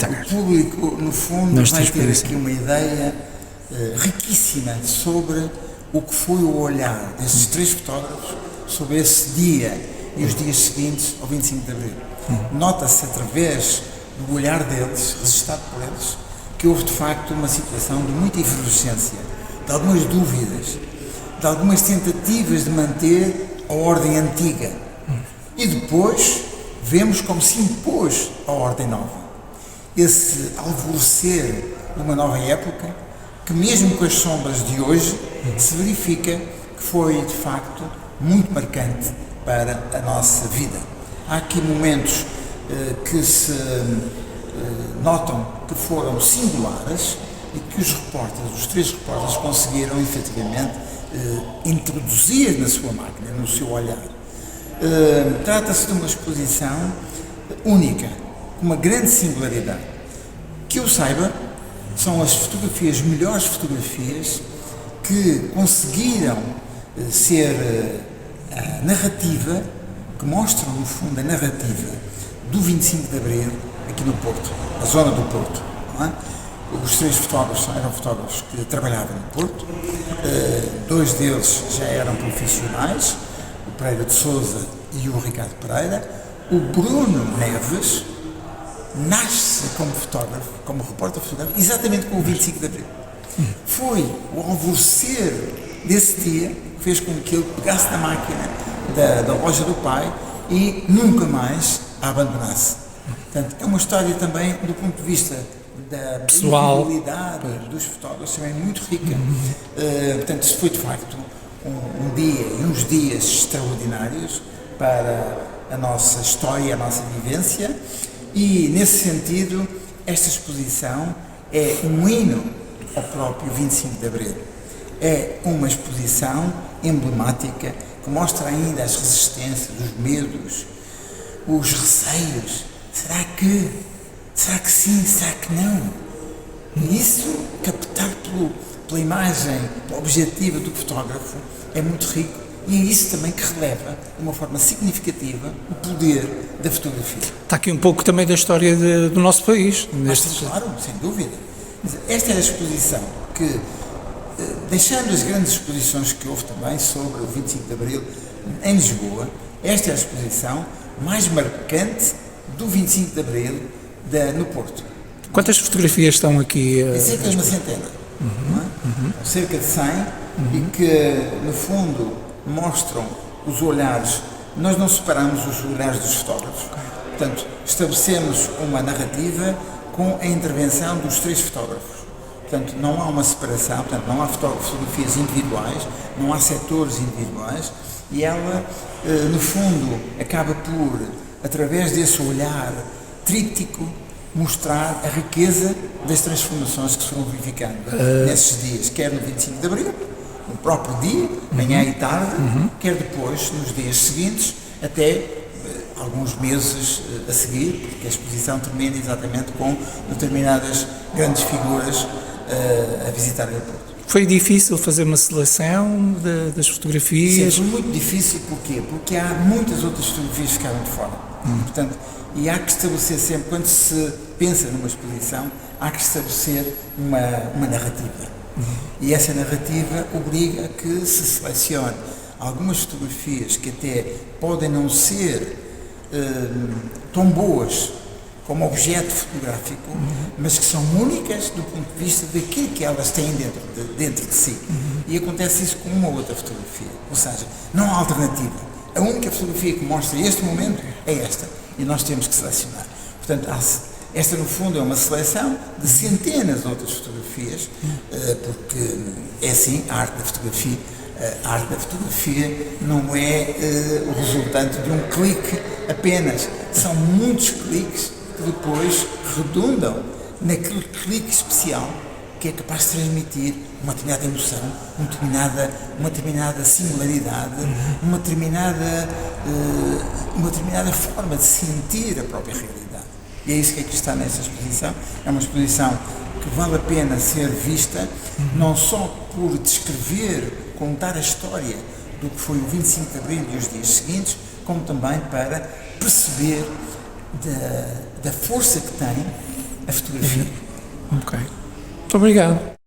visitar O público, no fundo, nesta vai ter exposição? aqui uma ideia riquíssima sobre o que foi o olhar desses três fotógrafos sobre esse dia e os dias seguintes ao 25 de Abril. Nota-se através do olhar deles, registado por eles, que houve de facto uma situação de muita efervescência, de algumas dúvidas, de algumas tentativas de manter a ordem antiga. E depois vemos como se impôs a ordem nova. Esse alvorecer de uma nova época, que mesmo com as sombras de hoje, se verifica que foi de facto muito marcante para a nossa vida. Há aqui momentos que se notam que foram singulares e que os três repórteres conseguiram efetivamente introduzir na sua máquina, no seu olhar. Trata-se de uma exposição única, com uma grande singularidade. Que eu saiba, são as fotografias, melhores fotografias, que conseguiram ser a narrativa, que mostram no fundo a narrativa do 25 de Abril aqui no Porto, na zona do Porto. Não é? Os três fotógrafos eram fotógrafos que trabalhavam no Porto, dois deles já eram profissionais, o Pereira de Sousa e o Ricardo Pereira. O Bruno Neves nasce como fotógrafo, como repórter fotográfico, exatamente com o 25 de Abril. Foi o alvorecer desse dia que fez com que ele pegasse na máquina da loja do pai e nunca mais a abandonasse. Portanto, é uma história também do ponto de vista da individualidade dos fotógrafos, também muito rica. Portanto, isso foi de facto um dia e uns dias extraordinários para a nossa história, a nossa vivência, e nesse sentido esta exposição é um hino ao próprio 25 de Abril. É uma exposição emblemática que mostra ainda as resistências, os medos, os receios. Será que sim, será que não? E isso, captado pela imagem, pela objetiva do fotógrafo, é muito rico, e é isso também que releva, de uma forma significativa, o poder da fotografia. Está aqui um pouco também da história do nosso país. Claro, sem dúvida. Esta é a exposição que, deixando as grandes exposições que houve também sobre o 25 de Abril em Lisboa, esta é a exposição mais marcante do 25 de Abril no Porto. Quantas fotografias estão aqui? É cerca de uma centena, não é? Cerca de 100, e que, no fundo, mostram os olhares. Nós não separamos os olhares dos fotógrafos. Portanto, estabelecemos uma narrativa com a intervenção dos três fotógrafos. Portanto, não há uma separação, portanto, não há fotografias individuais, não há setores individuais, e ela, no fundo, acaba por, através desse olhar tríptico, mostrar a riqueza das transformações que se foram verificando nesses dias, quer no 25 de Abril, no próprio dia, manhã e tarde, quer depois, nos dias seguintes, até alguns meses a seguir, porque a exposição termina exatamente com determinadas grandes figuras a visitar o aeroporto. Foi difícil fazer uma seleção das fotografias? Sim, foi muito difícil, porquê? Porque há muitas outras fotografias que ficaram de fora. Portanto, e há que estabelecer sempre, quando se pensa numa exposição, há que estabelecer uma narrativa. E essa narrativa obriga a que se selecione algumas fotografias que até podem não ser tão boas como objeto fotográfico, mas que são únicas do ponto de vista daquilo que elas têm dentro de si. E acontece isso com uma ou outra fotografia. Ou seja, não há alternativa. A única fotografia que mostra este momento é esta. E nós temos que selecionar. Portanto, esta no fundo é uma seleção de centenas de outras fotografias, porque é assim, a arte da fotografia. A arte da fotografia não é o resultante de um clique apenas. São muitos cliques que depois redundam naquele clique especial que é capaz de transmitir uma determinada emoção, uma determinada singularidade, uma determinada forma de sentir a própria realidade. E é isso que aqui está nessa exposição. É uma exposição que vale a pena ser vista, não só por descrever, contar a história do que foi o 25 de Abril e os dias seguintes, como também para perceber da força que tem a fotografia. Ok. Muito obrigado.